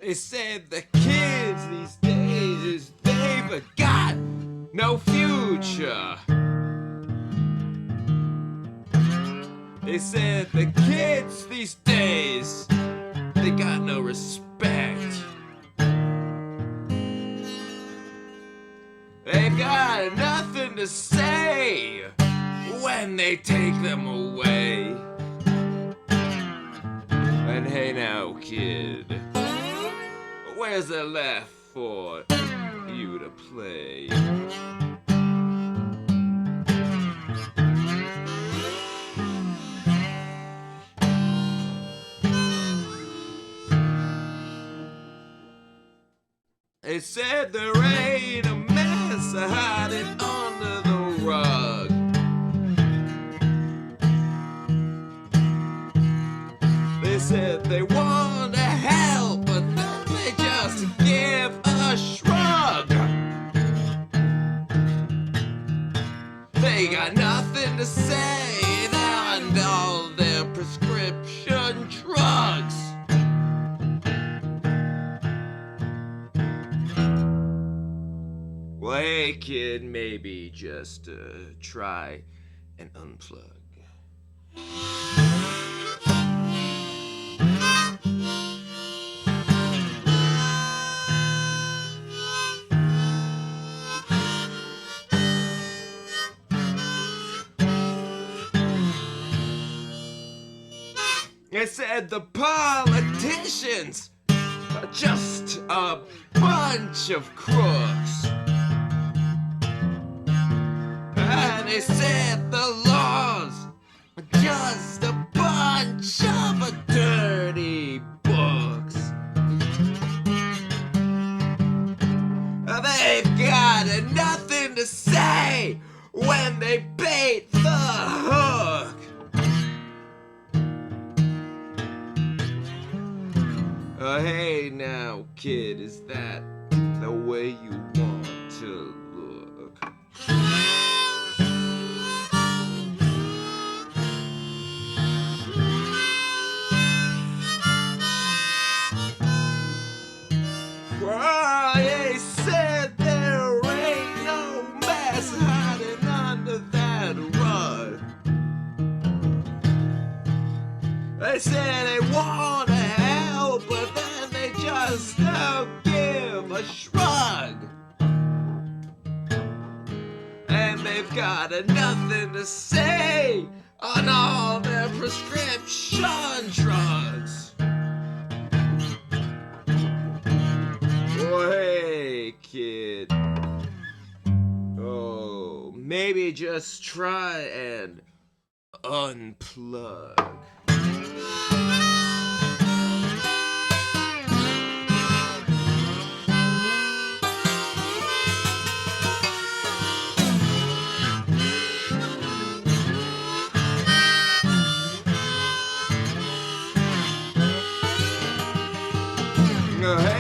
They said the kids these days, they've got no future. They said the kids these days, they got no respect. They've got nothing to say when they take them away. And hey now, kid, where's there left for you to play? They said there ain't a mess hiding under the rug. They said they want to help, but then they just give a shrug. They got nothing to say, they're on all their prescription drugs. Well, hey kid, maybe just try and unplug. They said the politicians are just a bunch of crooks. And they said the laws are just a bunch of dirty books. They've got nothing to say when they bait the hook. Hey now, kid, is that the way you want to look? Well, they said there ain't no mess hiding under that rug. They said they want to help, but then they just don't give a shrug. And they've got nothing to say on all their prescription drugs. Oh, hey, kid. Oh, maybe just try and unplug. Hey